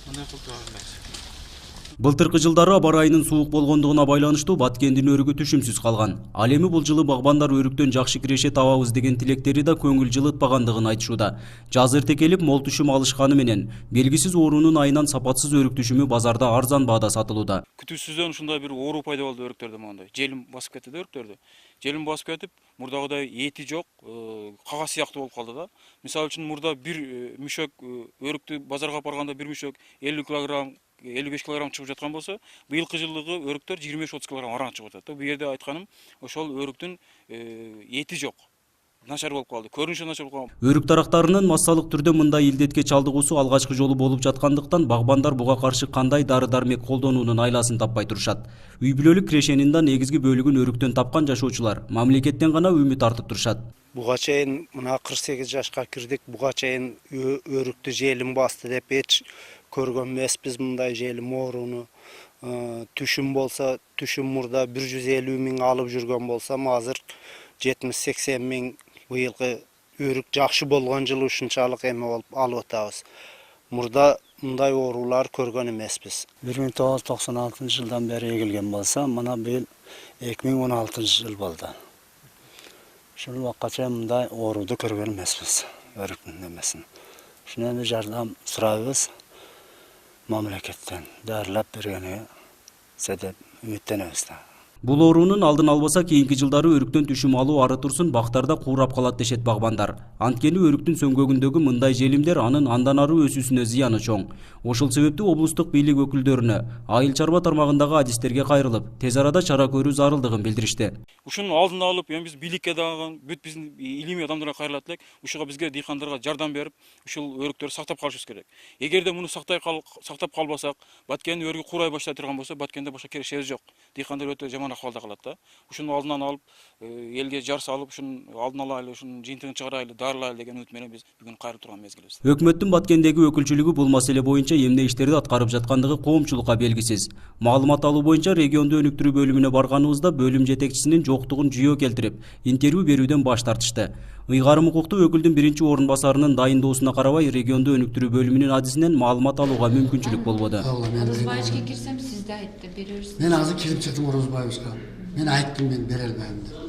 Мындай кылып эмес. Былтыркы жылдары аба ырайынын суук болгондугуна байланыштуу Баткендин өрүгү түшүмсүз калган. Ал эми бул жылы багбандар өрүктөн жакшы киреше табабыз деген тилектери да көңүл жылытпагандыгын айтышууда. Жаз эрте келип мол түшүм алышканы менен белгисиз оорунун айынан сапатсыз өрүк түшүмү базарда арзан баада сатылууда. Күтүүсүздөн ушундай бир оору пайда болду өрүктөрдө моундай. Желим басып кетти да өрүктөрдү. Желим басып кетип, мурдагыдай эти жок, кагаз сыяктуу болуп калды да. Мисалы үчүн мурда бир мүшөк өрүктү базарга алып барганда бир мүшөк 50 килограмм 55 килограмм чыгып жаткан болсо, быйылкы жылдагы өрүктөр 25-30 килограмм араң чыгып атат. Бу жерде айтканым, ошол өрүктүн эти жок. Начар болуп калды, көрүнүшү начар болуп калды. Өрүк тарактарынын массалык түрдө мындай илдетке чалдыгуусу алгачкы жолу болуп жаткандыктан багбандар буга каршы кандай дары-дармек колдонуунун айласын таппай турушат. Үй бүлөлүк кирешенин да негизги бөлүгүн өрүктөн тапкан жашоочулар мамлекеттен гана үмүт артып турушат. Буга чейин мына 48 жашка кирдик, буга чейин өрүктү желим басты деп эч көргөн эмеспиз мындай желим ооруну. Түшүм болсо, түшүм мурда 150 миң алып жүргөн болсом, азыр 70-80 миң. Быйылкы өрүк жакшы болгон жылы ушунчалык эме болуп алып атабыз. Мурда мындай оорулар көргөн эмеспиз. 1996 жылдан бери эгилген болсо, мына быйыл 2016 жыл болду. Ушул убакка чейин мындай ооруду көргөн эмеспиз, өрүктүн эмесин. Ушуну эми жардам сурайбыз мамлекеттен, дарылап бергениге деп үмүттөнөбүз. Бул оорунун алдын албаса кийинки жылдары өрүктөн түшүм алуу ары турсун бактарда куурап калат дешет багбандар. Анткени өрүктүн сөңгөгүндөгү мындай желимдер анын андан ары өсүүсүнө зыяны чоң. Ошол себептүү облустук бийлик өкүлдөрүнө айыл чарба тармагындагы адистерге кайрылып, тез арада чара көрүү зарылдыгын билдиришти. Ушунун алдын алып, эми биз бийликке дагы, бүт биздин илимий адамдарга кайрылат элек, ушуга бизге дыйкандарга жардам берип, ушул өрүктөрдү сактап калышыбыз керек. Эгерде муну сактап калбасак, Баткендин өрүгү куурай баштай турган болсо, Баткенде башка керешебиз жок. Дыйкандар өтө жаман акыбалда калат да. Ушунун алдынан алып, элге жар салып, ушунун алдын алайлы, ушунун жыйынтыгын чыгарайлы, дарылайлы деген үмүт менен биз бүгүн кайрылып турган мезгилибиз. Өкмөттүн Баткендеги өкүлчүлүгү бул маселе боюнча эмне иштерди аткарып жаткандыгы коомчулукка белгисиз. Маалымат алуу боюнча регионду өнүктүрүү бөлүмүнө барганыбызда бөлүм жетекчисинин жоктугун жүйө келтирип, интервью берүүдөн баш тартышты. Ыйгарым укуктуу өкүлдүн биринчи орун басарынын дайындоосуна карабай, регионду өнүктүрүү бөлүмүнүн адисинен маалымат алууга мүмкүнчүлүк болбоду. Орозбаевичке кирсем, сиз да айтты, беребиз. Мен азыр кирип чыктым Орозбаевичке. Мен айттым, мен бере албайм деп.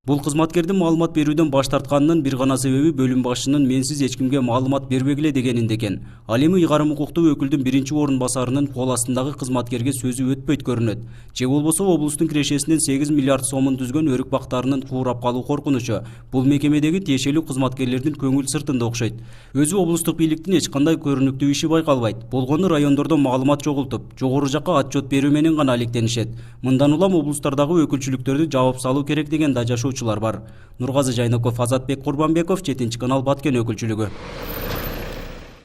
Бул кызматкердин маалымат берүүдөн баш тартканынын бир гана себеби бөлүм башчынын менсиз эч кимге маалымат бербегиле дегенинде экен. Ал эми ыйгарым укуктуу өкүлдүн биринчи орун басарынын кол астындагы кызматкерге сөзү өтпөйт көрүнөт. Же болбосо облустун кирешесинин 8 миллиард сомун түзгөн өрүк бактарынын куурап калуу коркунучу бул мекемедеги тиешелүү кызматкерлердин көңүл сыртында окшойт. Өзү облустук бийликтин эч кандай көрүнүктүү иши байкалбайт. Болгону райондордо маалымат чогултуп, жогору жакка отчет берүү менен гана алектенишет. Мындан улам облустардагы өкүлчүлүктөрдү жаап салуу керек деген да жашоочулар бар. Нургазы Жайнаков, Азатбек Курбанбеков, 7 канал Баткен өкүлчүлүгү.